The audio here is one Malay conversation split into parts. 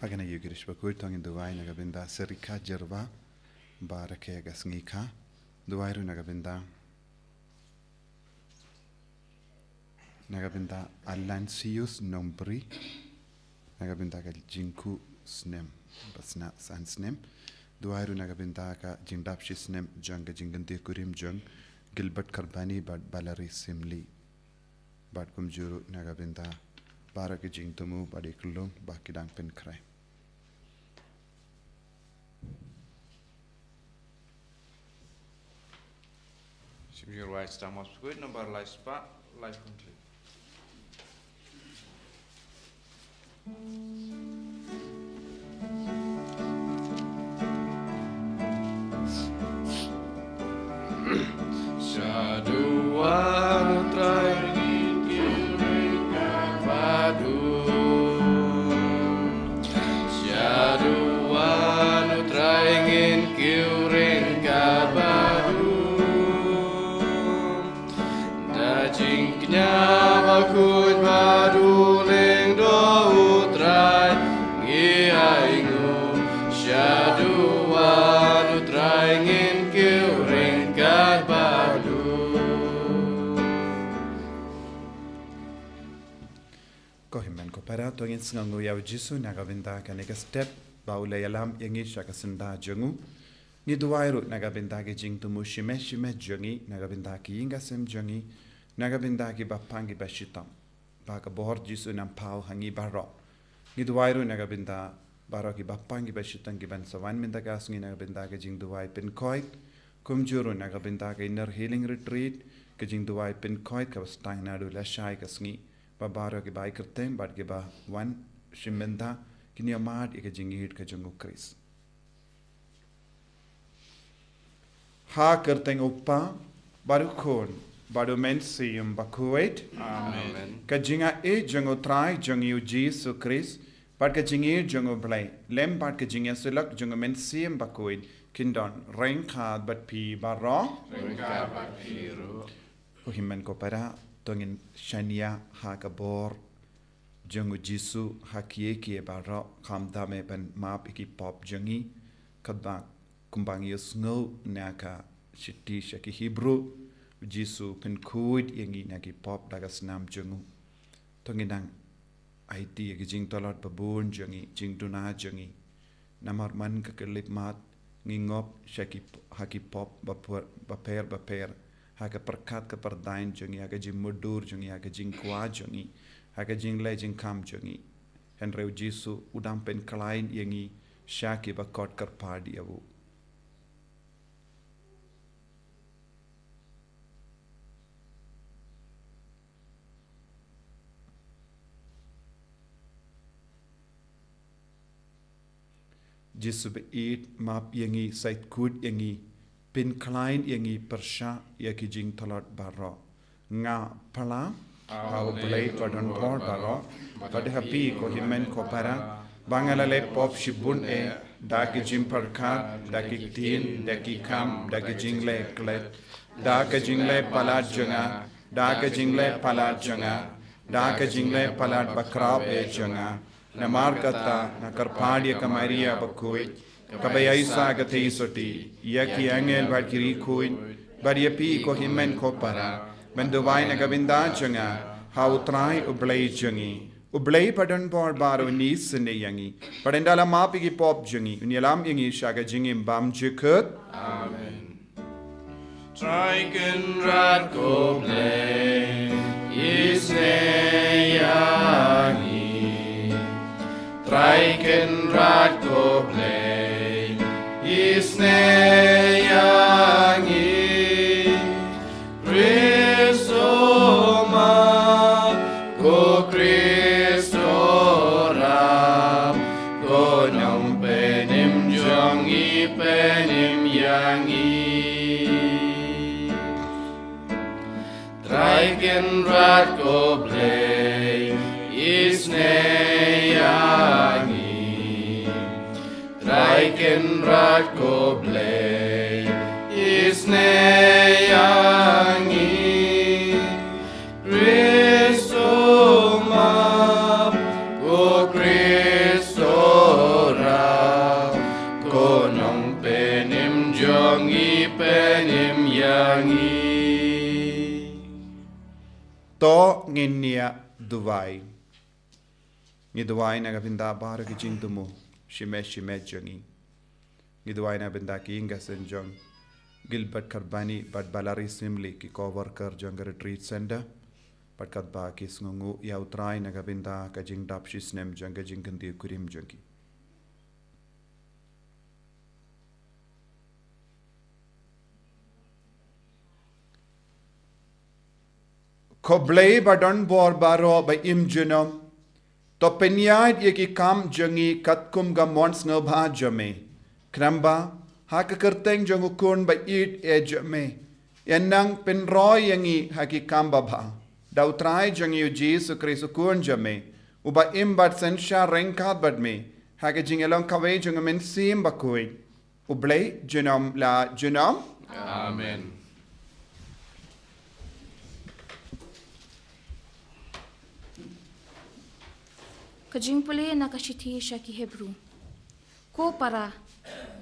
Agana yugirish Bakhuid tong in Dubai nagabinda serika jerva barake Sngi ka Dubai ru nagabinda Alancius nombri nagabinda ka jinku snem basna san snem Dubai ru nagabinda ka jingdapshi snem jang ka jingante kurim jang Gilbert Karbani bad balari simli bad kumjuru nagabinda barake jingtumu badikulung bakidang pen krai. Your right stem was good, number life spa, life complete. Shaduan traingin kiringan badu Shaduan traingin kiringan badu Dajingnya Bakhuid badu leng do utrai ngiaingu Shaduan traingin kiringan badu Kohimen ko para tongin sngangu yaw jisu nagabinda ka nega step baula yalam yangi shakasunda jungu ni duwairu nagabinda ke jingtumu shime jungi nagabinda ki inga sem jungi nagabinda ki bapangi bashitam baka bohor jisu nam pau hangi baro ni duwairu nagabinda baro ki bapangi bashitam ki ban sawan minda kasngi nagabinda ke jing duwai pin koit kumjuru nagabinda ke inner healing retreat ke jing duwai pin koit ka bastang nadu lashai kasngi babaro ke bai kertem bad ke ba wan shimenda kini amad ke jingi hit ke jungu kris ha kerteng uppa baru khon baru mensium Bakhuid Amen. ka jinga e jungu trai jungu Jesu Kris bad ke jingi jungu Palei lem bad ke jinga sulak jungu mensium Bakhuid kindon reng khad bat pi baro Ringka bakiru ko himmen ko para tongin shania ha kabor jungu Jesu ha kie baro khamda me ban map iki pop jungi kadba kumbang yusngo naka shiti shaki Hebrew Jesu pen kuid yangi naki pop daga snam jungu tonginang IT ki jing tolot babun jungi jing duna jungi namar man ka kelip mat ngingop shaki haki pop baper haka perkat ke perdain jungi haka jing mudur jungi haka jing kwa jungi haka jing le jing kam jungi henreu Jesu udam pen klain yangi shaki bakot karpadi awu Jesu be eat map yangi sait kud yangi pin klein yangi persha yaki jing tolot baro nga pala au Palei padon por baro pad happy ko himen ko para bangala le pop shibun e da ki jim parka da ki tin da ki kam da ki jingle klet da ka jingle palat janga da ka jingle palat janga da ka jingle palat bakrab e janga namar kata na karpadi ka Maria Bakhuid kabay sa gatay soti yaki angel bakiri kuin bariapi ko himen ko para banduway na gabinda janga hautray ublay jangi ublay padan por baro nis ne yangi padendala mapi ki pop jangi unyalam yangi shaga jingim bam jikut Amen Traiken rat ko play isne yangi Traiken rat ko play Isne yangi Kristo ma ko Kristo ram ko nyong penim jongi penim yangi Traiken rat ko play Isne yangi Traiken rat ko play Isne yangi Kristo ma ko Kristo ngin nia duwai. Ni duwai na gabinda bara ki jing tumu shime jongi. Ni duwai na binda ki inga senjong Gilbert Karbani bad balari simli ki cover kar jong retreat center. Bad kadba ki sngungu ya utrai na gabinda ka jing dap shisnem jong ka jing kandi kurim jongi. Koblei badon bor baro ba im junom to penyad ye ki kam jongi katkum ga mons ngobha jome kramba ha ka kerteng jong ukun ba it e jome yanang pen roy yangi ha ki kam ba bha dau trai jongi Jesu Christ ukun jome uba im bad sensha renkat bad me ha ka jingelong kawe jong men sim Bakhuid ublei junom la junom Amen. Kajing Palei na kashithi shaki Hebrew. Ko para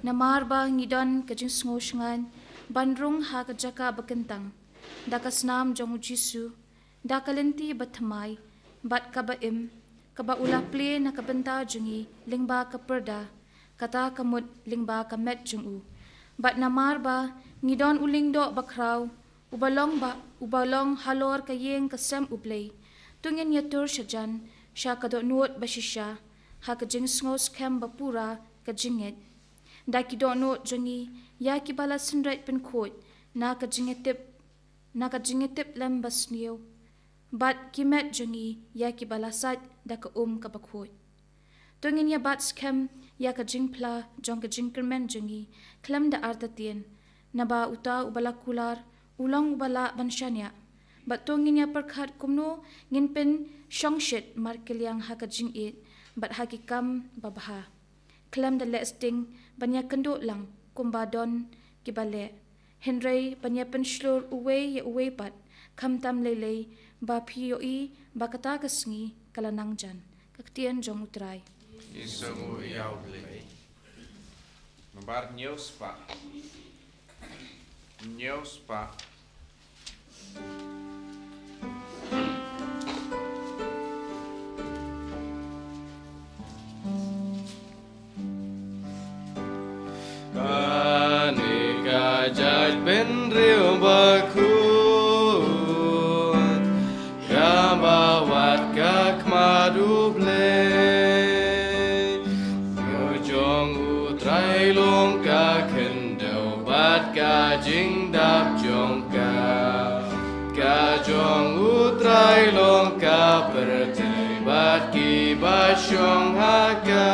na marba ngidon kajing sngoshngan bandrung ha kajaka bakentang dakasnam jongu Jisu dakalenti bathamai bat kabaim kaba ulaple na kabenta jungi lingba kaperda kata kamut lingba kamet jungu bat na marba ngidon ulingdo bakraw ubalong halor kayeng kasem uplay tungin yatur shajan Sha kadot nuot bashisha, ha kajing sngo's kem bapura kajinget. Da ki do nuot jongi, ya ki bala sinrait pen kot, na kajingetip lem basniyo. Bat ki met jongi, ya ki bala sat da ka kabakot. Tungin ya bats kem, ya kajing pla, jong kajing kermen jongi, klem da artatien, na ba uta ubala kular, ulang ubala banshanya. Bat tungin ya perkat kumno, ngin pen shongshit markeliang hakajing it bat hakikam babha klam the lesting banya kendo lang kumbadon kibale henry banya penslur uwe ye uwe pat kamtam lele ba pioi bakata kasngi kalanang jan kaktian jong utrai Isungu yaule. Mabar nyospa. Jaj ben riu Bakhuid Gambawat kak maduble Yojong utrai long ka kendau bat ka jing dap jong ka jong utrai long ka pertai bat ki basyong haka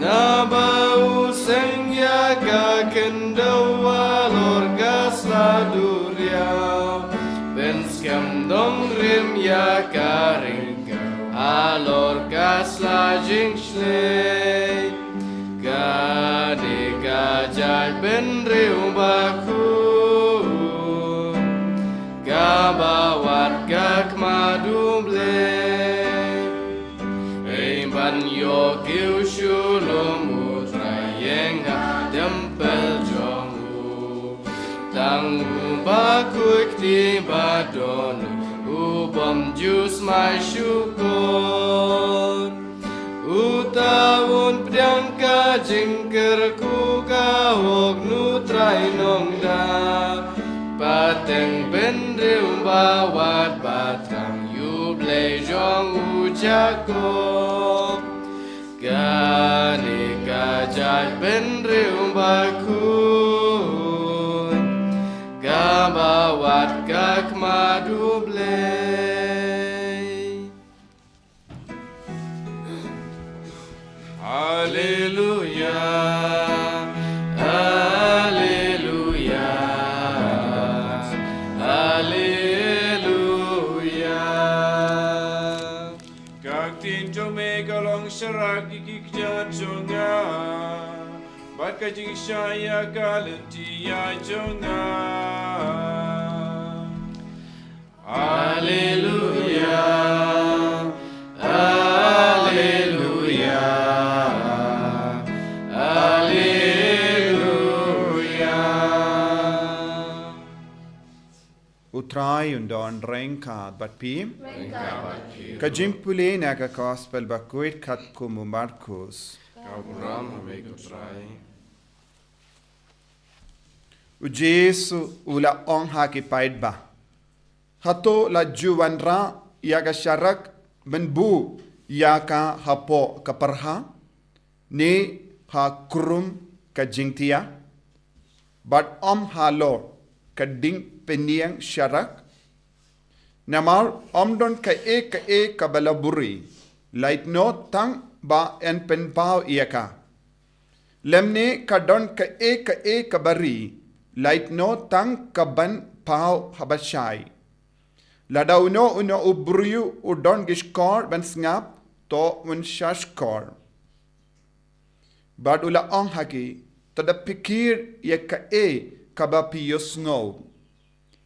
Nabau Sngi ka kendau alor gas laduriau ben skam dong rim ya karing alor gas la jing shlei ka de ka jai ben riu Bakhuid ka bawat kak maduble ban yo kiu shulum utrayeng ha tempel jongu tangu Bakhuid ti badon ubam jus mai syukon utawun pdang ka jingker ku ka hok nutrai nongda pateng ben riu bawat batang Jubilee jong ujako Gani kajaj ben riu Bakhuid Gambawat kak maduble Hallelujah Sharak ikikja jonga bat kajing shaya kalenti ya jonga Hallelujah Hallelujah Hallelujah utrai undon rengka bat pi. Kajing puli naga gospel Bakhuid kat kumu Markus. Kau buram hame kutrai. Ujesu ula ong haki paid ba. Hato la juwanra yaga syarak menbu yaka hapo kaparha. Ni ha kurum kajing tia. But halo kading peniang syarak. Namar don ka e kabalaburi. Light no tang ba en pen pao iaka. Lemne kadon ka e kabari. Light no tang kaban pao habashai. Ladau no uno ubruyu udon gishkor ben ngap to un shashkor. Bad ula ong haki tada pikir ya ka kabapi yosngo.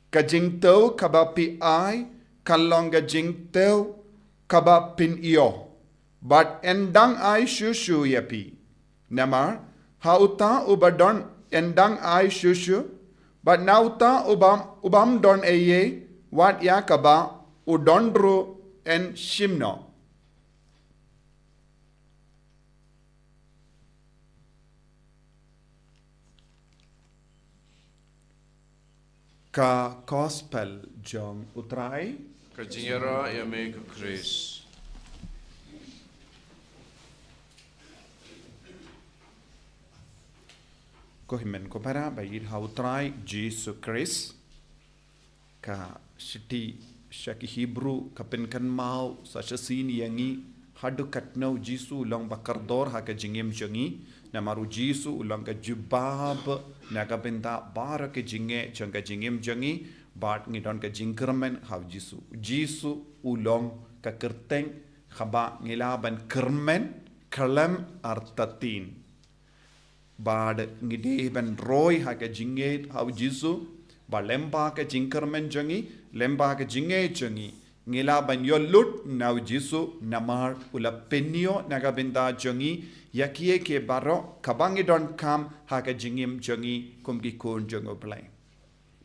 Kajing tau kabapi ai kalong kajing tau kabapin iyo. Bad endang ai shushu yapi. Namar hauta ubadon endang ai shushu. Bad nauta ubam don eye wat ya kaba udondro en shimno. Ka gospel jong utrai. Kajingera yame kukris. Ko himen ko para bayir ha utrai Jesus Christ. Ka shiti shaki Hebrew kapenkan mau sa sin yangi hadu katno Jesus long bakardor ha ka jingem jongi namaru Jesus ulang ka jubab naga benda bara ke jinge changa jingem jongi bat ngidon ka jingkermen ha Jesus ulong ka kerteng khaba ngilaban kermen kalam artatin bad ngide ben roy ha ka jinge ha Jesus ba lemba ka jingkermen jongi lemba ka jinge jongi ngila ban yolut nau jisu namar ula penio nagabinda jongi yakie ke baro kabangi don kam haka jingim jongi kumki kun jongo play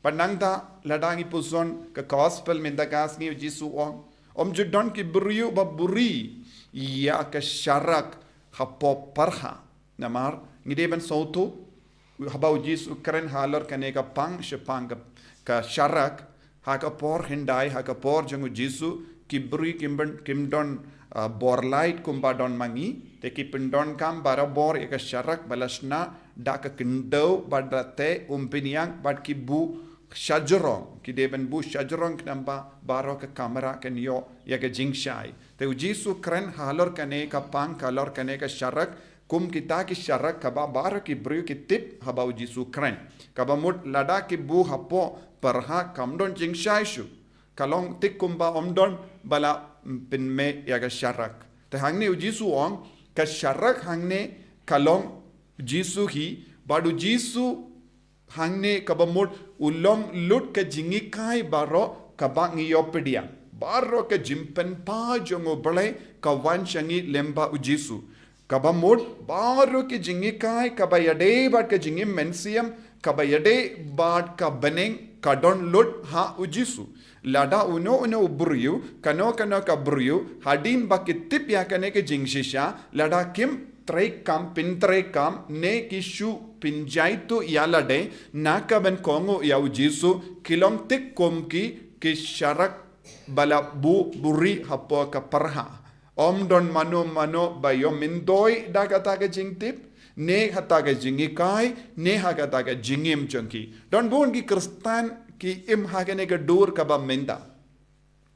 panangda ladangi puson ka gospel mendagas ngi jisu om judon ki buriu ba buri ya ka sharak hapo parha namar ngide ban sautu habau jisu karen halor kaneka pang shepang ka sharak haka por hindai haka por jangu jisu kibri kimdon borlight kumba don mangi te kipindon kam barabor eka sharak balasna dak kindo badate umpiniang bad kibu shajarong kideben bu shajarong namba baro ka kamera kan yo yaga jingshai te jisu kren halor kane ka pang kalor kane ka sharak kum kita ki sharak kaba bar ki bru ki tip haba jisu kren kaba mut lada ki bu hapo perha kamdon jing shaishu kalong tik kumba omdon bala pinme yaga sharak te hangne jisu ong ka sharak hangne kalong jisu hi badu jisu hangne kaba mut ulong lut ka jingi kai baro kaba ngiyopedia baro ka jimpen pa jongo bale ka wan shangi lemba ujisu kaba mut baro ki jingi kai kaba yade bat ka jingi mensiam kaba yade bat ka beneng kadon lut ha ujisu lada uno buriu kano ka buriu hadin bakitip ya kane ke jingshisha lada kim trek kam pin trek kam ne kishu pinjaitu yalade nakaben kongo ya ujisu kilong tik komki kisharak bala buri hapo ka parha omdon mano bayo mindoi dagata ke jingtip ne hataga jingikai ne hagataga jingim chunki don bon ki kristan ki im hagane ga dur kaba menda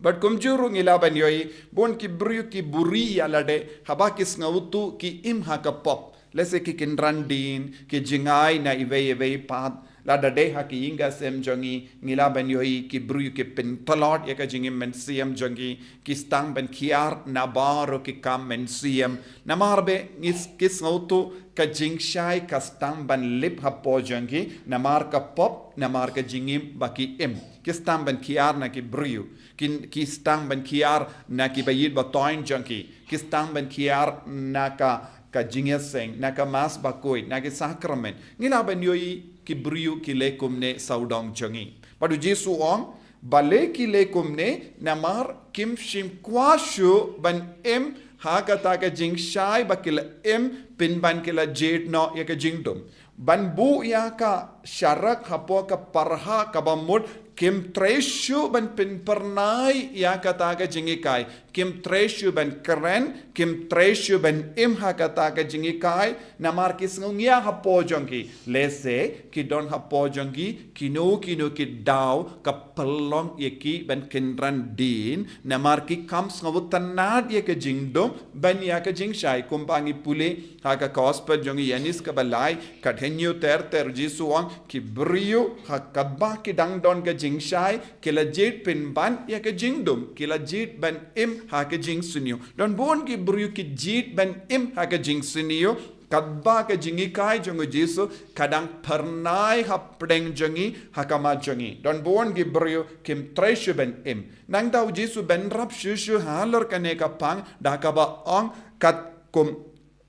but kumjuru ngilaban yoi bon ki bru ki buri alade haba kis ngautu ki im haga pop lese ki kinrandin ki jingai na ive pad la de ha ki inga sem jongi ngilaban yoi ki bru ki pen talot ya ka jingim men siam jongi ki stang ben kiar na baro ki kam men siam namarbe is kis ngautu ka jingshai ka stang ban lip hapo jongi namar ka pop namar ka jingim baki im ki stang ban kiar na ki bru ki stang ban kiar na ki bayid ba toin jongi ki stang ban kiar na ka jingeseng na ka mas bakoi na ki sakrament ngilaban yoi ki brio ki lekum ne saudong jongi padu jisu ong Bale ki le kumne namar kim shim kwashu ban em hakata ka jing shai bakila em pin ban kila jet no ya ka jingdum. Ban bu ya ka syarak hapo ka parha ka bamud kim treshu ban pin pernai ya kata ka jingikai. Kim treshu ban keren, kim treshu ban im hakata ka jingikai. Namar ki sengungia hapo jongki. Lese ki don hapo jongki kino ki daw ka pelong yeki ban kinran din. Namar ki kam sengawu tanad ya ka jingdum ban ya ka jingshai kumpangi pule haka kaosper jongi yanis ka balai kathenyu ter jisuang ki brio hakabba ki dangdon ka jingshai kila jit pin ban ya ka jingdum kila jit ban im haka jing sunyo don bon ki brio ki jit ban im haka jing sunyo kadba ka jingi kai jongo jisu kadang pernai hapdeng jongi hakama jongi don bon ki brio kim treshu ban im nang tau jisu ben rap shushu halor kane ka pang dakaba ong kat kum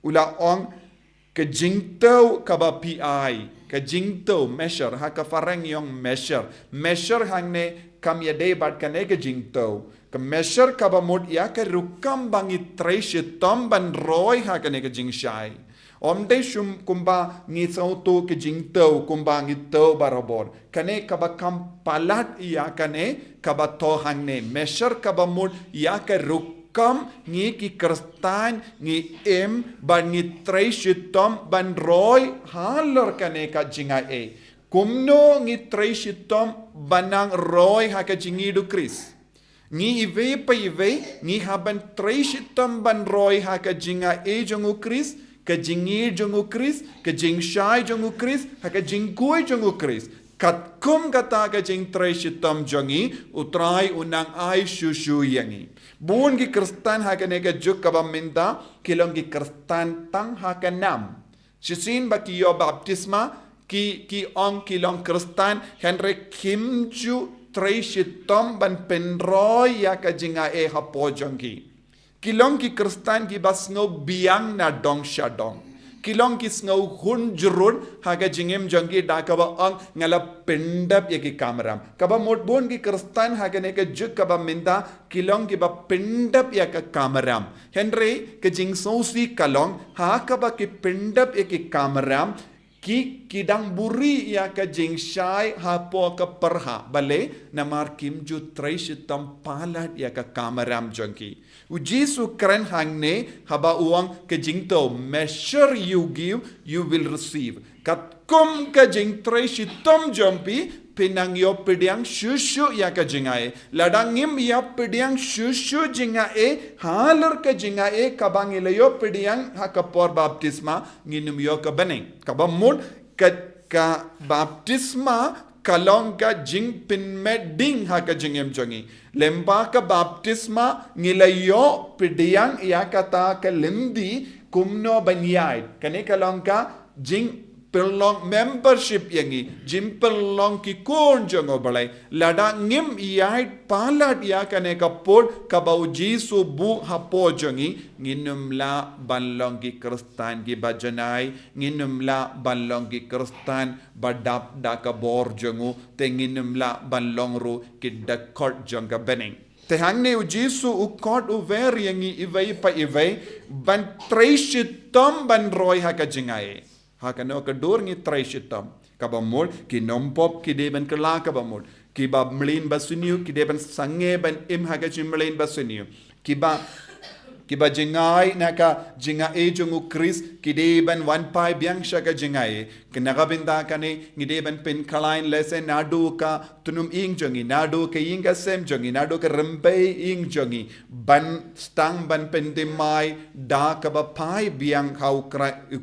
ula ong ke jingtau kaba PI ke jingtau measure ha ka farang yong measure hang ne kam ya de bat kane ke jingtau ke measure kaba mod ya ke rukam bangi tresh tom ban roy ha kane ke jingshai om de shum kumba ngi sau to ke jingtau kumba ngi to barabor kane kaba kam palat ya kane kaba to hang ne measure kaba mod ya ke kam ngi ki kristan ngi em ban ngi treshitom ban roy halor kane ka jinga e kumno ngi treshitom banang roy ha ka jingi du kris ngi ive pa ive ngi haban treshitom ban roy ha ka jinga e jongu kris ka jingi jongu kris ka jingshai jongu kris ha ka jingkoi jongu kris kat kum kata ka jing treshitom jongi utrai unang ai shushu yangi buon ki kristan hakane ka juk kaba minta kilong ki kristan tang hakanam sisin ba ki yo baptisma ki ong kilong kristan henry kimju treshitom ban penroy ya ka jinga e hapojong kilong ki kristan ki basno biang na dong shadong kilong ki snau hun jurun haga jingem jongi dakaba ang ngala pendap yaki kamram kaba modbon ki kristan haga ne ka juk kaba minda kilong ki ba pendap yaka kamram henry ke jing sosi kalong ha kaba ki pendap yaki kamram ki kidang buri ya ka jing shai ha po ka perha bale namar kim ju treish tam palat ya ka kamaram jonki ujisu kren hangne haba uang ke jing to measure you give you will receive kat kum ka jing treish tam jompi pinang yo pediang shushu ya ka jingae ladangim ya pediang shushu jingae halar ka jingae kabang ilayo pediang hakapor baptisma nginum yo ka beneng kabamud ka baptisma kalong ka jing pin meding haka jingem jongi lemba ka baptisma ngilayo pediang ya kata ka lendi kumno banyai kane kalong ka jing pelong membership yangi jim pelong ki kon jongo balai lada ngim yai palat ya kane kapol kabau jisu bu hapo jongi nginum la balong ki kristan ki bajanai nginum la balong ki kristan badap da ka bor jongo te nginum la balong ru ki dakot jonga beneng te hangne u jisu u kod u ver yangi ivai pa ivai ban treishitom ban roy haka jingai hakano ka dur ngi treshitam kabamul ki nompop ki deben kala kabamul ki ba mlin basuniu ki deben sange ban im haga chimlin basuniu ki ba jingai naka jinga e jungu kris ki deben wan pai biang shaka jingai kinagabinda kane ngi deben pin kalain lesen nadu ka tunum ing jongi nadu ka inga sem jongi nadu ka rembe ing jongi ban stang ban pendimai da ka ba pai biang hau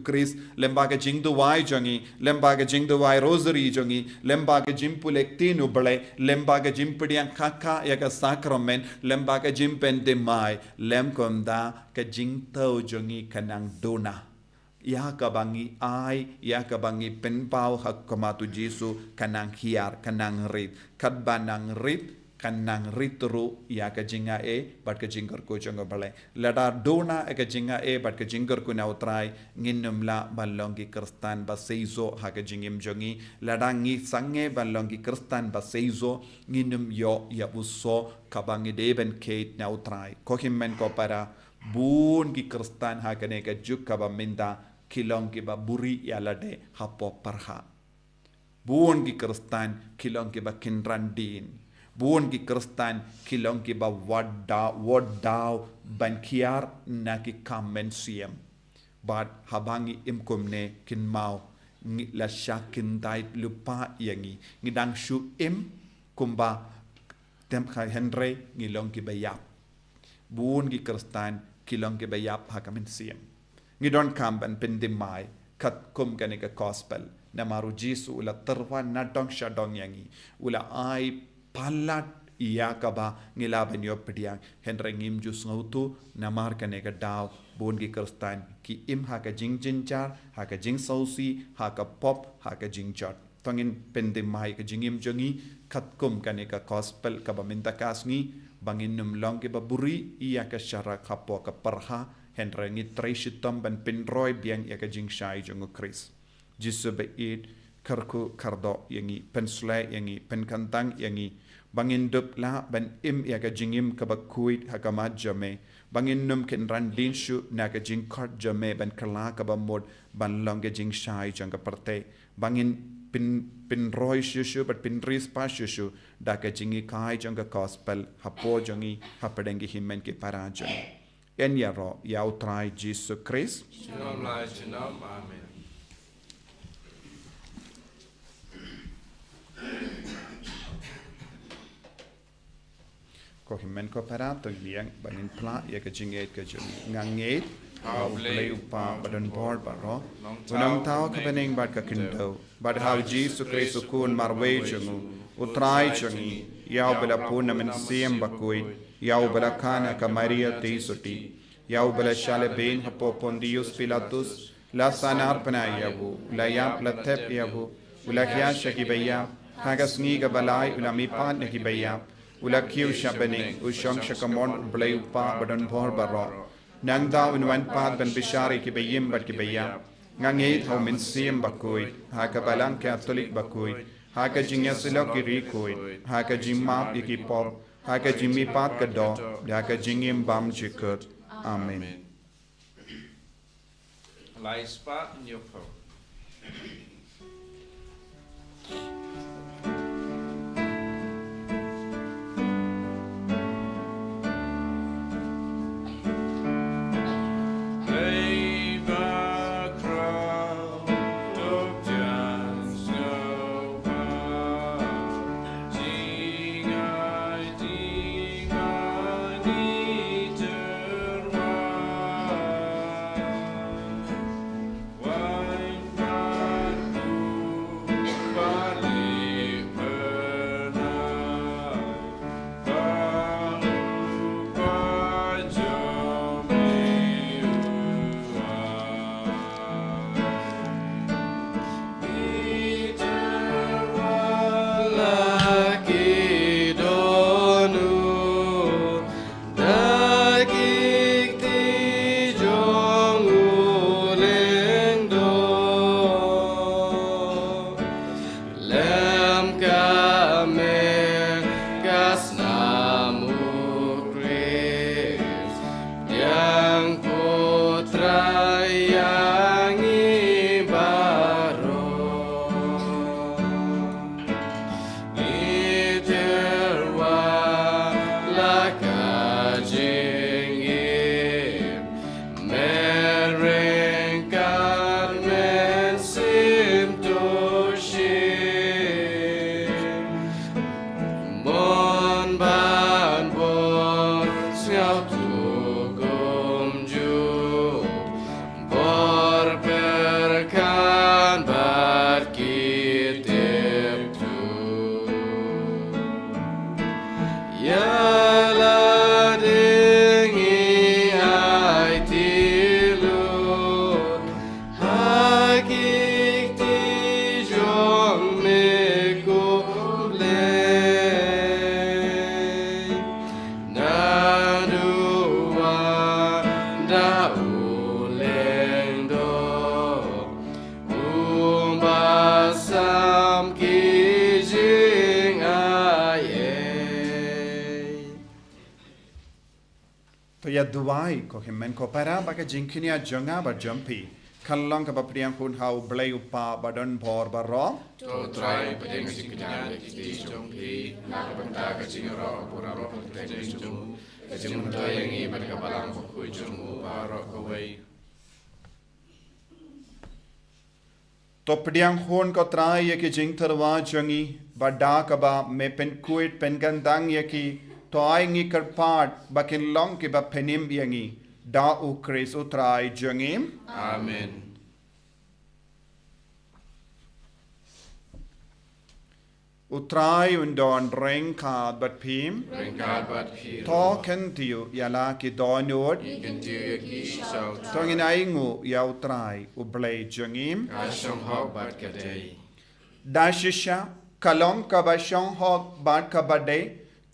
kris lemba ka jingdu wai jongi lemba ka jingdu wai rosary jongi lemba ka jimpulek tinu bale lemba ka jimpidiang kaka ya ka sacrament lemba ka jimpendimai lem komda ka jingtau jongi kanang dona ya kabangi ai ya kabangi penpau hak kamatu jisu kanang hiar kanang rit kat banang rit kanang ritru ya ka jinga e bat ka jingkar ko jongo bale lada dona e ka jinga e bat ka jingkar ko na utrai nginum la balongi kristan ba seizo ha ka jingim jongi lada ngi sange balongi kristan ba seizo nginum yo ya uso kabangi deben kate na utrai ko himmen ko para bun gi kristan ha ka ne ka juk ka ba minda kilong ki ba buri ya lade hapo parha bun gi kristan kilong ki ba kinrandin buon ki kristan kilong ki ba wadaw bankiar na ki kamen siem but habangi imkumne kin mau la shakin dai lupa yangi ngidang shu im kumba tem kha henry ngilong ki ba yap buon ki kristan kilong ki ba yap ha kamen siem ngidon kam ban pendimai kat kum kane ka gospel na maru jisu ula terwa na dong shadong yangi ula ai palat iya kaba ngilaban yo pediang henry ngim jus ngautu namar kane ka daw bon gi kristan ki im ha ka jing jinjar ha ka jing sausi ha ka pop ha ka jing jot tongin pendim mai ka jingim jongi khat kum kane ka gospel ka ba minta kasngi bangin num long ke baburi iya ka shara khapo ka parha henry ngi trishitom ban pinroy biang ya ka jing shai jongo kris jisu be it karku kardo yangi pensle yangi penkantang yangi bangin dup la ban im ya ka jingim ka Bakhuid ha ka ma jame bangin num ken ran din shu na ka jing kart jame ban kala ka ba mod ban long ka jing shai jang ka parte bangin pin roy shu but pin ris pa shu da ka jingi kai jang ka gospel ha po jangi ha padengi himmen ke parajan en ya ro ya utrai Jesus Christ Shalom lai shalom. Amen. ko himmen ko para to liang bangin pla ya ka jinget ka jung nganget how play upa badan board baro unang tao ka bening bad ka kindo bad how Jesus Christ kun marwe jungu utrai chungi yau bela puna men siem Bakhuid yau bela kana ka Maria te suti yau bela shale ben hapo pondius Pilatus la sanar pana yabu la yap la tep yabu ula kya shaki baya haga sngi ga balai ula mi pan ki baya ula kiu shabening ushong shakamon blay pa badan bor baro nang da unwan pa ban bishari ki bayim bat ki baya ngangit how min siem Bakhuid ha ka balang Catholic Bakhuid ha ka jingya silo ki rikoid ha ka jimma ki pop ha ka jimmi pat ka do ha ka jingim bam jikut amen Lai spa nyopo. duai ko himen ko para baka jingkinia jonga ba jumpi kallang ka ba priang hun hau blai upa badon bor baro To try padeng siknya di jongki nak benda ka jingro pura ro te jung ka jung to yang i bar ka balang Bakhuid jung baro ko wei to priang hun ko trai ye ki jing tharwa jongi bada ka ba me pen kuit pen gandang ye ki to ai ngi karpat bakin long ki ba penim yangi da u kris u trai jongi Amen Utrai undon reng ka bat pim Ringkad bat hir to ken tiu yala ki donod Ikan tiu ki sau tongin aingu ya utrai u blai jongim Kasong hok bat kadei dashisha kalong ka ba shong hok bat ka bade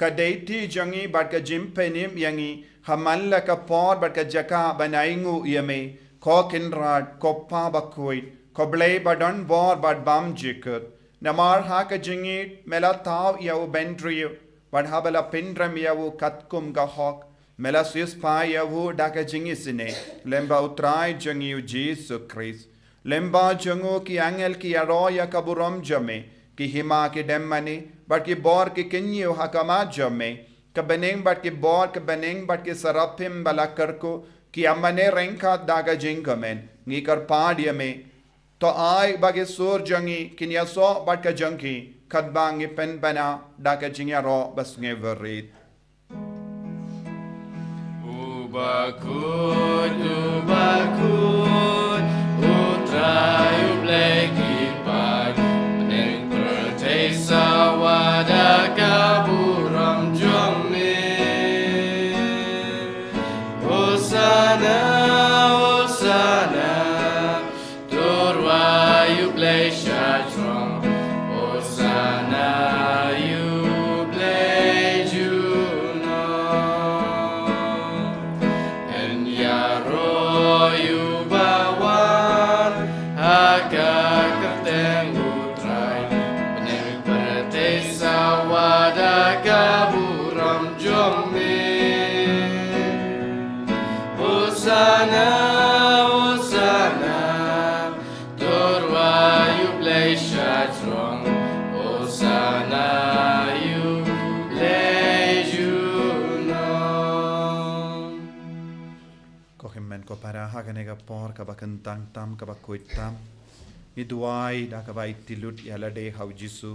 kadai ti jongi bat ka jim penim yangi hamalla ka por bat ka jaka banaingu yame ko kinrat ko pa Bakhuid ko blai badon bor bat bam jikut Namar ha ka jingit mela taw yaw bendriyo bad habala pindram yaw katkum ga hok mela sis pa yaw da ka jingisine lemba utrai jangiu Jesus Christ lemba jangu ki angel ki aro ya kaburam jame ki hima ki demmani bad ki bor ki kinyu hakama jame ka beneng bad ki bor ka beneng bad ki sarapim bala karko ki amane renka daga jingamen ngi kar padiyame To ai bagi sur jangi kinya so bat ka jangki kat bangi pen bana da ka jingya ro bas nge verit Bakhuid utrai ublai kipai Peneng pertai sawada kaburam jome Hosana Hosana Turwa ublai shadrong Hosana ublai juno En yaro yubawan Haka kerteng utrai Peneng pertai sawada kaburam jome Hosana Hosana Turwa ublai shadrong Hosana ublai juno ko himmen ko para ha ka nega por ka bakan tang tam ka Bakhuid tam ni duai da ka bai tilut yala de hau jisu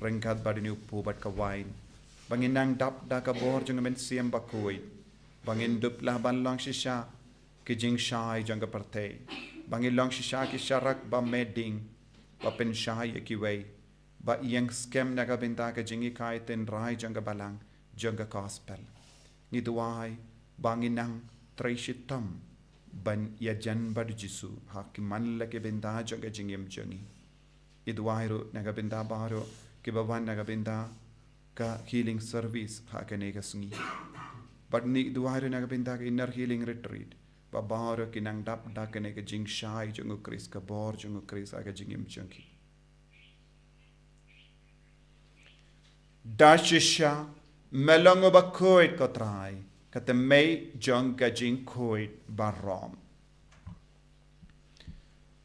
rengkat badini upu bat ka wain bangin nang dap da ka bor jung men siam Bakhuid bangin dup la ban lang shisha ki jing shai jang ka partei bangin lang shisha ki sharak ba meding ba pen shai ki wei ba yang scam na ka benta ka jingi kai ten rai jang ka balang jang ka gospel ni duai bangin nang traishitam ban ya jan bad jisu hak man la ke benta jang ka jingim jangi ni duai ro na ka benta baro ke bawan na ka benta ka healing service ha ka ne ka sngi but ni duai ro na ka benta ka inner healing retreat ba baro ki nang dap da ka ne ka jing shai jang Chris ka bor jang Chris aga jingim jangi dashisha melongo Bakhuid ko trai kata mei jong ka jing Bakhuid barom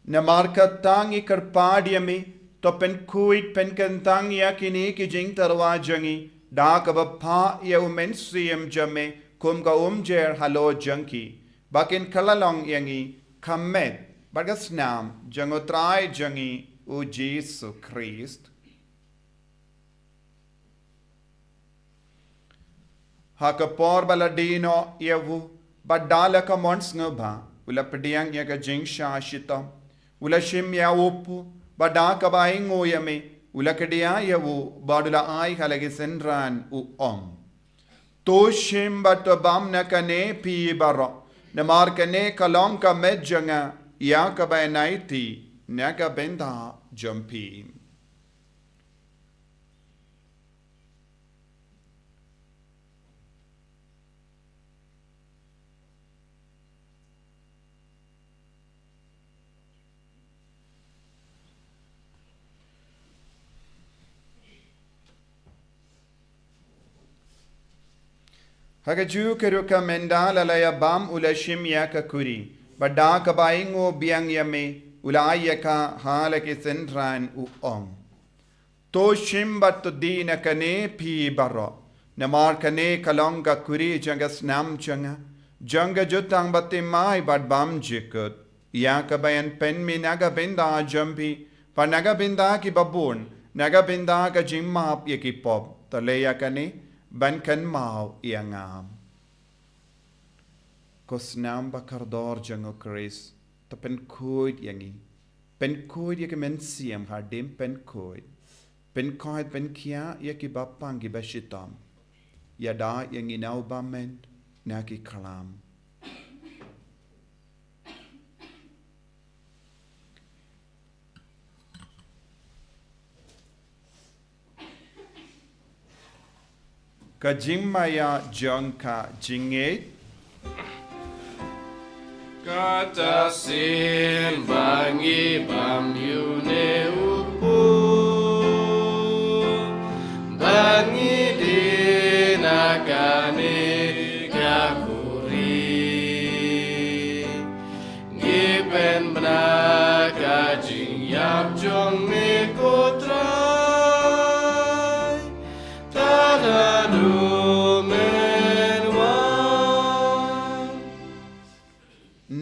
na marka tangi karpadiami to pen Bakhuid pen kantang ya kini ki jing tarwa jangi da ka ba pha ya umen siem jame kum ka jer halo janki bakin kalalong yangi kamet bagas nam jango trai jangi u Jesus Christ haka por baladino yavu badala ka mons ngba ula pediang ya ka jing shashita ula shim ya upu badaka baingo yame ula kedia yavu badula ai halage senran u to shim bat bam na kane pi baro na mar kane kalong ka medjanga ya ka ba naiti na ka benda jumpi Hagaju keruka menda lalaya bam ulashim ya kakuri. Bada kabaingo biang yame ulaya ka halaki sentran uong. To shimbat to dina kane pi baro. Namar kane kalonga kuri janga snam changa. Janga jutang batimai bad bam jikut. Ya kabayan pen mi naga binda jampi. Pa naga binda ki babun. Naga binda ka jimmap yaki pop. Talaya kane ban kan mau iangam. Kosnam bakardor jango Chris. Ta pen koid yangi. Pen koid yaki men siam hardim pen koid. Pen koid pen kia yaki bapangi bashitam. Yada yangi nau bamen naki kalam. Kajimaya jangka jinget. Katasin bangi bam yune upu bangi dinakane kakuri ngipen benaka jing yap jong me kotrai tadadu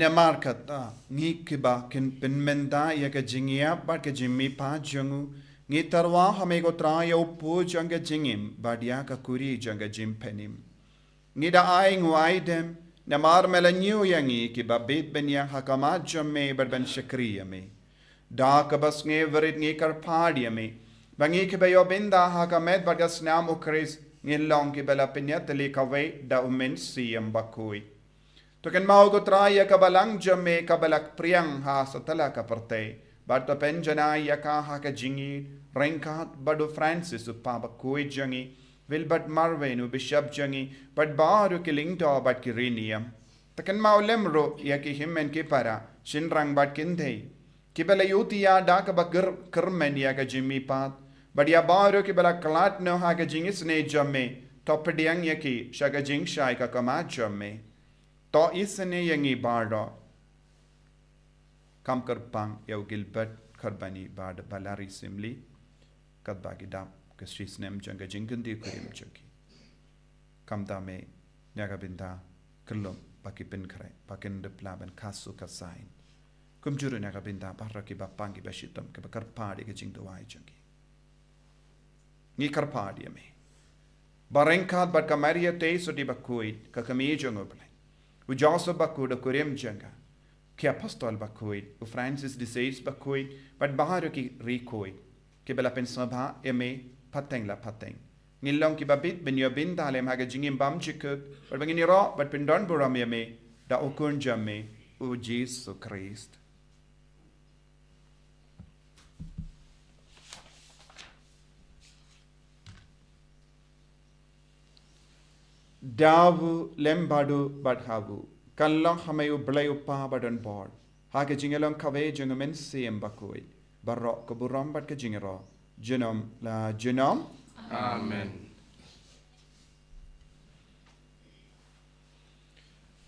Namarkata ngi kiba kin pinmenda yaka jingia barka jimmi pa jangu ngi tarwa hamego tra yo pu janga jingim badia ka kuri janga jim penim ngi da ai ngwai dem namar melanyu yangi kiba bit benya hakama jamme barban shakriya me da ka bas nge verit ngi kar padia me bangi kiba yo binda hakamet barga snam ukris ngi long kibala penya tali kawe da umen siyam Bakhuid. Tukan mau ko traya kabalang jamme kabalak priang ha satala ka parte barta penjana yaka ha ka jingi renkat badu Francis upa Bakhuid jangi Wilbert Marvin bishop jangi but baru kilingto bat kiriniam tukan mau lemro yaki himmen ki para shinrang bat kinde kibala yutia da ka bakir kermen yaka jimmi pat badia baru kibala klat no ha ka jingi sne jamme topdiang yaki shaga jing shai ka kama jamme to isne yangi bardo kam karpang yau Gilbert karbani bard balari simli kadbagi dap kasrisnem janga jingandi kurim chaki kam dame nyaga binda kerlom paki pin krai pakin de plaban kasu kasain kum juru nyaga binda baraki bapangi bashitam ke karpadi ke jing dawai jangi ni karpadi me barengkat bat kamaria te so di Bakhuid ka kami jongo play Ujaso Bakhuid kurim janga ke apostol Bakhuid u Francis disease Bakhuid but baharo ki rikoid ke bela pen sabha eme pateng la pateng ngilong ki babit ben yo bin dalem haga jingim bam chikut but bangini ro but pen don buram eme da okun jamme u Jesus Christ Davu lembadu badhavu kallang hamayu blayu pa badan board hake jingelong kave jungamen siem Bakhuid barok keburam bad ke jingero genom la genom Amen.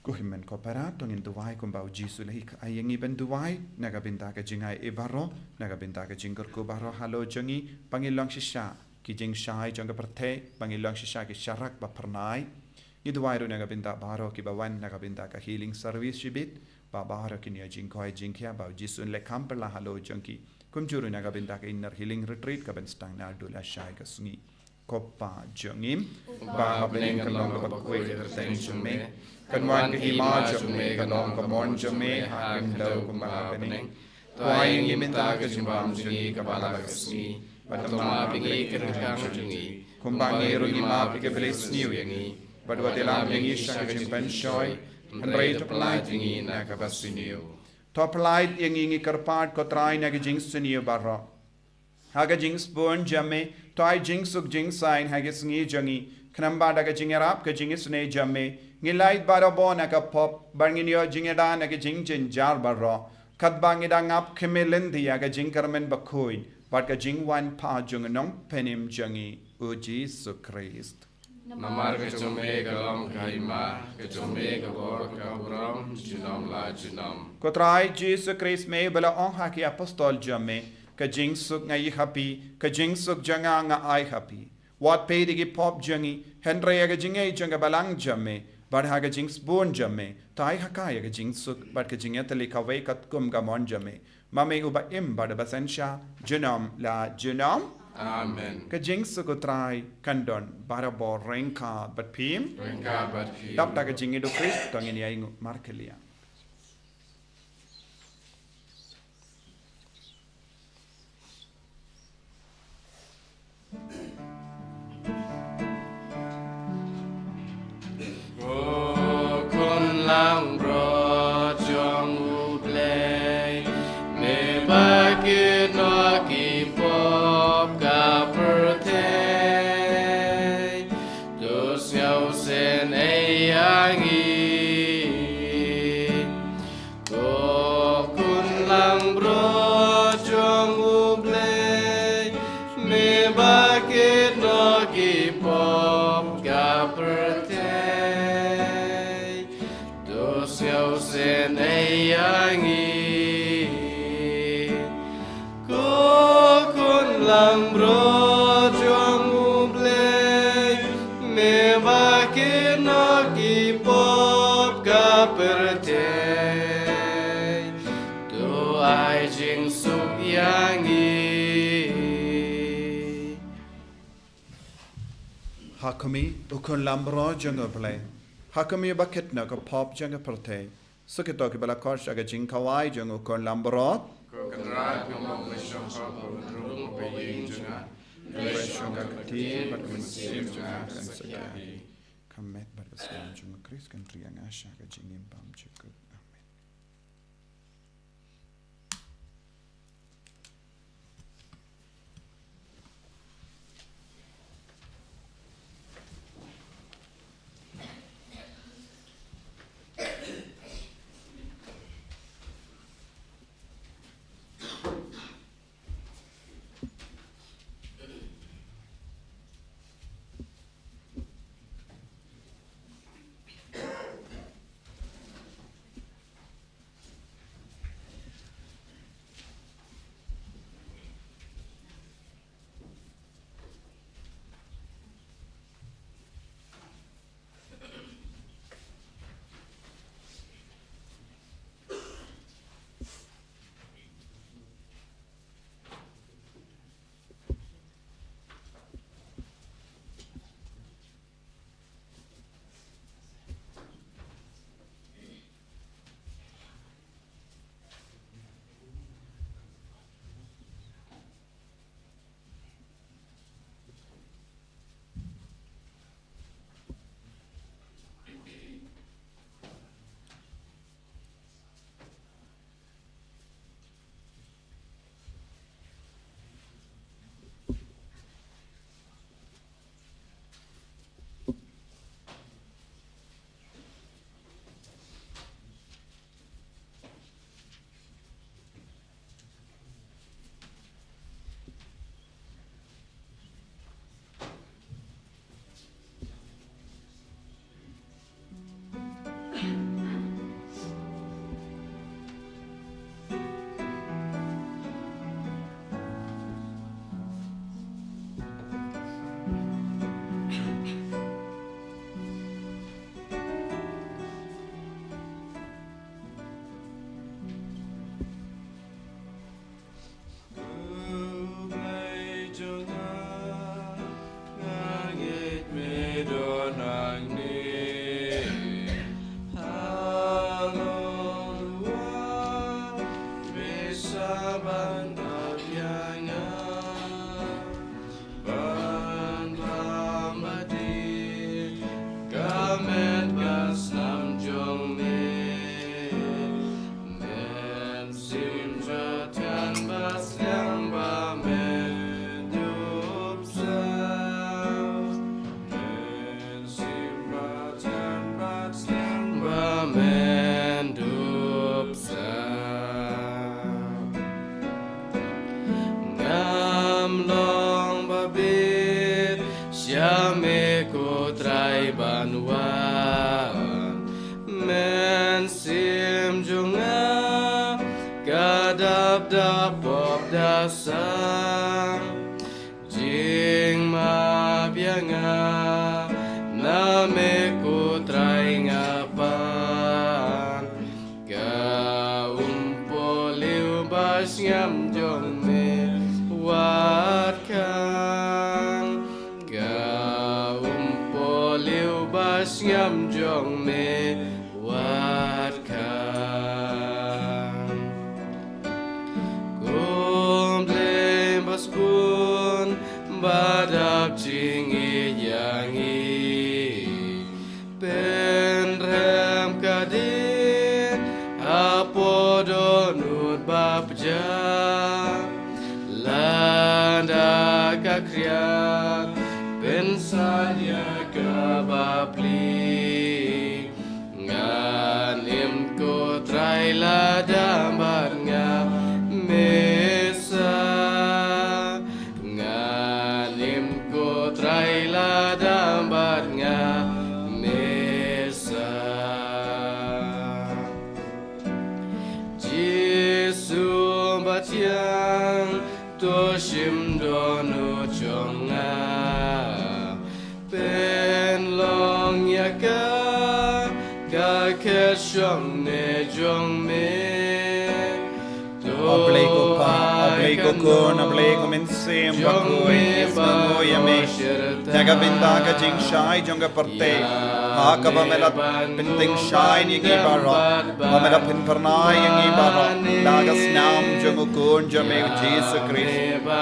Kuhimen kopera tongin duwai kumbau jisu lahi ayengi ben duwai naga binta ke jingai e baro naga binta ke jingker ko baro halo jangi pangilong shisha ki jing shai janga perte pangilong shisha ki sharak ba pernai Iduwairu naga binta baro ki bawan naga binta ka healing service shibit ba baro ki niya jingkoi jingkya ba jisun le kamperla halo jangki kumjuru naga binta ka inner healing retreat ka ben stang na dula shai ka sungi koppa jangim ba habling kalong ka Bakhuid terteng jume kanwan ka hima jume kanong ka mon jume hakim daw kumahabening tuayang iminta ka jimbam jungi kabala ka sungi batama pingi kirkang jungi kumbangiru ima pikebelis niu yangi Badwa telam yangi shaka jimpen shoy Handray to polite yangi nakabasiniyo To polite yangi karpat kotray naga jing siniyo barro Haga jing spoon jamme To ay jing suk jing sign hagis ngi jangi Kanamba daga jing arap ka jing isne jamme Ngilait baro bo naka pop Barnginiyo jingeda naga jing jin jar barro Kadbangi da ngap kimilindi yaga jing karmen Bakhuid Badka jing wan pa jung nong penim jangi O Jesus Christ Namar ke jome galam kaima, ke jome gabor kaburam, junam la junam. Kotrai Jesus Christ me bela on haki apostol jame, ka jing suk ngai happy, ka jing suk janga nga ai happy. Wat pe digi pop jangi, Henry aga jingai janga balang jame, bar haga jing spoon jame, tai hakai aga jing suk, bar ka jingetali ka wei kat kum gamon jame. Mame uba im bar basensha, junam la junam. Amen. Ka jing suk utrai kandon, bara bo renka bat pim. Renka bat pim. Dap ta ka jingi do Christ, tangin ya ingu markelia. Lang bro jong u play me bakit no ki pop ka birthday do xiao sen ai yang yi ko kun lang bro jong u play me bakit no ki pop ka birthday Siêu sen ai yang yi Cô con lang bro trong u play Me ba ke no ki pop ka birthday Do ai jing suk yang yi Hakami ukun lambro jungo play. Hakami bakit na ka pop janga perte. Sukito ki bala kosh aga jing kawai jungo ukun lambro. Ko kan ra ko mo me shong ko rum pe ying junga. Dwe shonga kati bat kun sim junga kan sakya. Kamet bat basam jungo Chris kan triang asha aga jing imbam chukut. Amen. ban wan men sim junga kadap da pop da sang jing ma bianga na me ku trai ngapan bas ngam jong me wat kan poliu bas ngam jong me wat kan kumple bas pun badap jing yang pen rem kadin apodon bapja landa kakrian pensanya kabapli nganim ko trai ladamban nga mesa nganim ko trai ladamban nga mesa yang toshim dono chonga pen long yaka ka keshong ne jong me Ablay ko pa, ablay ko kun, ablay ko minsim, Bakhuid, Sngi yame, jaga binda ka jing shai jonga parte, haka ba mela pinting shai ni gibara, ba mela pinpernai yang gibara, daga snam jonga kun jame Jesus Christ,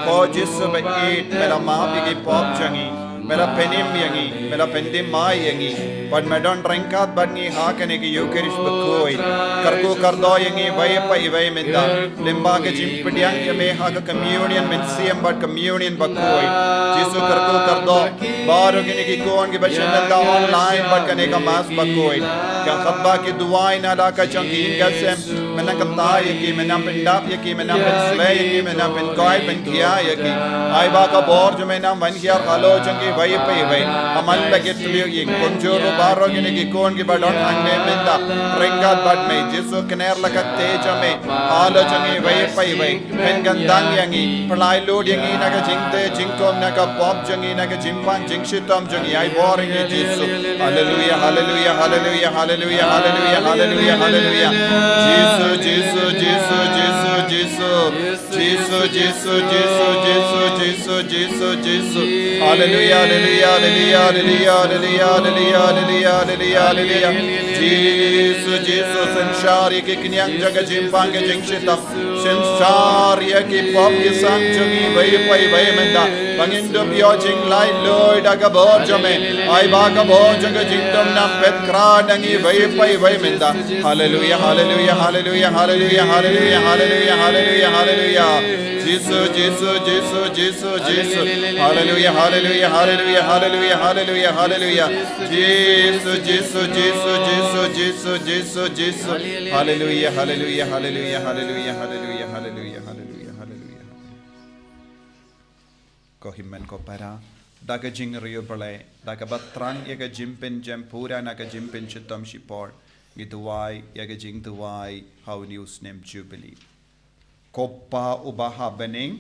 ko Jesus ba eat mela maapi ki pop jangi, mela penim yangi, mela pendim mai yangi, but medon drinkat badni hakane ki Eucharist Bakhuid, karko kardo yangi vai pa ivai menda. Limba ke jimpadiang yame haga communion mensiam but communion Bakhuid Jisu karko kardo baro gini ki kon ki bachanda da online but kane ka mas Bakhuid ka khatba ki duai na da ka changi gasem menang kata yaki menang pendap yaki menang penslay yaki menang penkoi penkia yaki ai ba ka bor jo menang ban kiya khalo changi vai pai vai amal lage tuliyo yik konjoro baro gini ki kon ki badon angne menda ringat bad me Jisu kener lakat teja me halo changi vai pai vai pen gandang yangi Palei lod yangi naga jingte jingkom naga pop jangi naga jimpang jingshitom jangi ai boring Jesus hallelujah hallelujah hallelujah hallelujah hallelujah hallelujah hallelujah Jesus Jesus Jesus Jesus Jesus Jesus Jesus Jesus Jesus Jesus Jesus hallelujah hallelujah hallelujah hallelujah hallelujah hallelujah hallelujah hallelujah Jesus Jesus senshari ke knyang jaga jimpang ke jingshitom senshari ke pop ke sang jangi vai pai vai menda bangindo bio jing lai loi daga bor jame ai ba ka bo jaga jingdom nam pet kra dangi vai pai vai menda hallelujah hallelujah hallelujah hallelujah hallelujah hallelujah hallelujah hallelujah Jesus Jesus Jesus Jesus Jesus hallelujah hallelujah hallelujah hallelujah hallelujah hallelujah Jesus Jesus Jesus Jesus Jesus Jesus Jesus hallelujah hallelujah hallelujah hallelujah hallelujah hallelujah hallelujah hallelujah ko himmen ko para daga jing rio Palei daga batrang yaga jimpin jampura naga jimpin chitam shipor gituai yaga jing tuai how news name Jubilee Koppa ubaha bening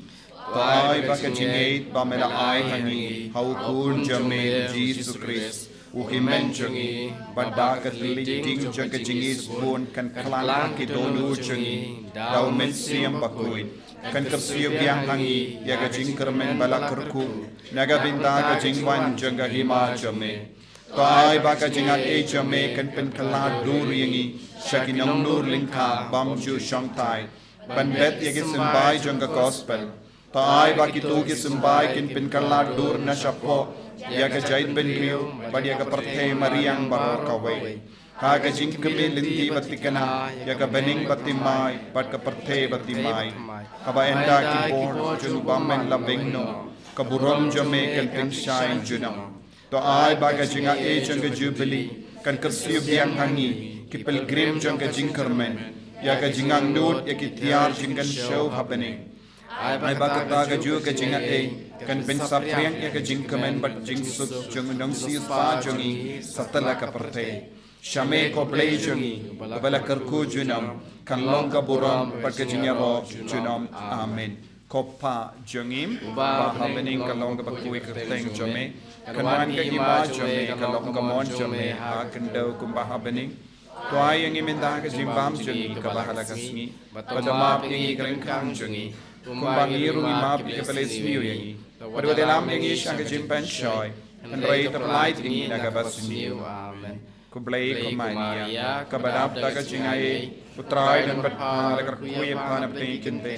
tai baka jingate ba mela ai hangi how kun jame Jesus Christ ukimen jangi badaka liting jaga jingis pun kan klan ki dolu jangi dau men siam Bakhuid kan kersiu biang hangi yaga jingkermen balakurku naga binta ka jingwan jaga hima jame tai baka jinga e jame kan pen kala dur yangi shakinam nur linka bamju shangtai Bandet yagi simbai janga gospel. Tai baki tu ki simbai kin pin kala dur na shapo. Yaga jait ben rio, bad yaga parthe mariang baro kawai. Haga jing kami linti batikana, yaga bening batimai, bad ka parthe batimai. Kaba enda ki bor junu bamen labengno, kaburom jame kan pin shine junam. To ai baga jinga e janga Jubilee, kan kersiu biang hangi, ki pilgrim janga jingkermen. Yaga jingang dud yaki tiar jingan show happening ai bakata ka ju ka jinga kan pen sapriang ya ka jing kamen bat jing suk jung nang si spa jungi satala ka parte shame ko play jungi bala karku junam kan long ka buram pat ka jinya ro junam amen kopa jungim ba happening ka long ka bakui ka teng jome kan wan ka ima jome ka long ka mon jome ha kan do kum ba happening toy yang iminda ka jimbam jungi ka bahala ka sngi badama pingi kan kang jungi kumbangi rungi map ka Palei sniu yangi pada dalam yangi shang ka jimpan shoy and right of light yangi naga basniu amen kublai kumania ka badap ta ka jingai putrai dan batpar ka kuya panap kente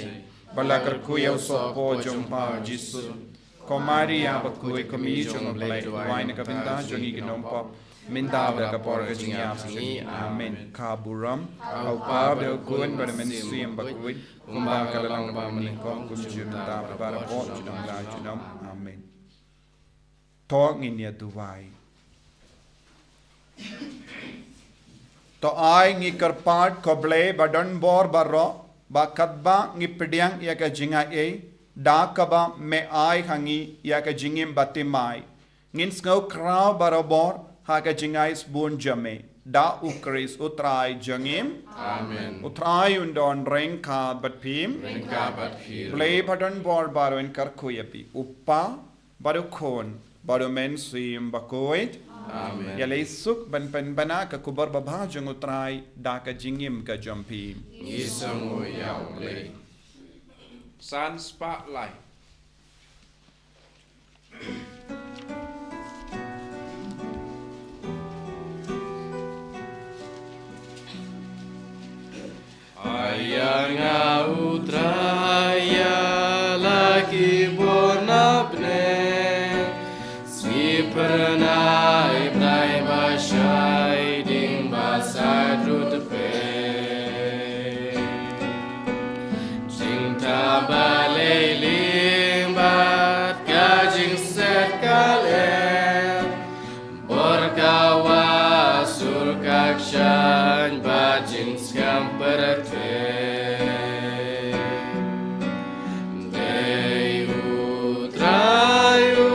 bala ka kuya so po jompa jisu komaria bakui komi jong blai wine ka pinta jongi ginompa minta ka por ka jingya amen kaburam au pa de kun bar men sim bakui kumba ka lang ba meningkong kum junta para po junam la junam amen to nginia duwai to ai ngi karpat koble badan bor barro ba kadba ngi pidyang ya ka jinga da kaba me ai hangi ya ka jingim batimai ngin sngau kraw barobor ha ka jingais bun jame da ukris utrai jangim amen utrai undon rengka batpim play padan bor baro en karkuyapi uppa baru kon baru men sim Bakhuid amen ya leisuk ban pen bana ka kubar babha jang utrai da ka jingim ka jampi isango ya play Sun spotlight. Ayanga utraya lagi bornapne si pernai brai bashai ding basai rutpe cinta Palei limbat kajing set kalen berkawa surkakshan bajing skam perate Taïew trayu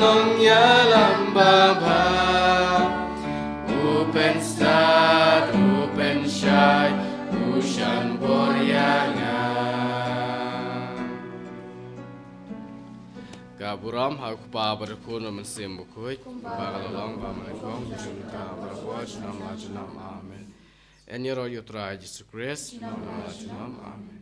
nong yalam baba open start open shy ushan boryanga Kaburam hakupa berkuno mensim Bakhuid bagalalong bamalekong junta berbuat nam amen. En yero yutra Jesus Christ nam amen.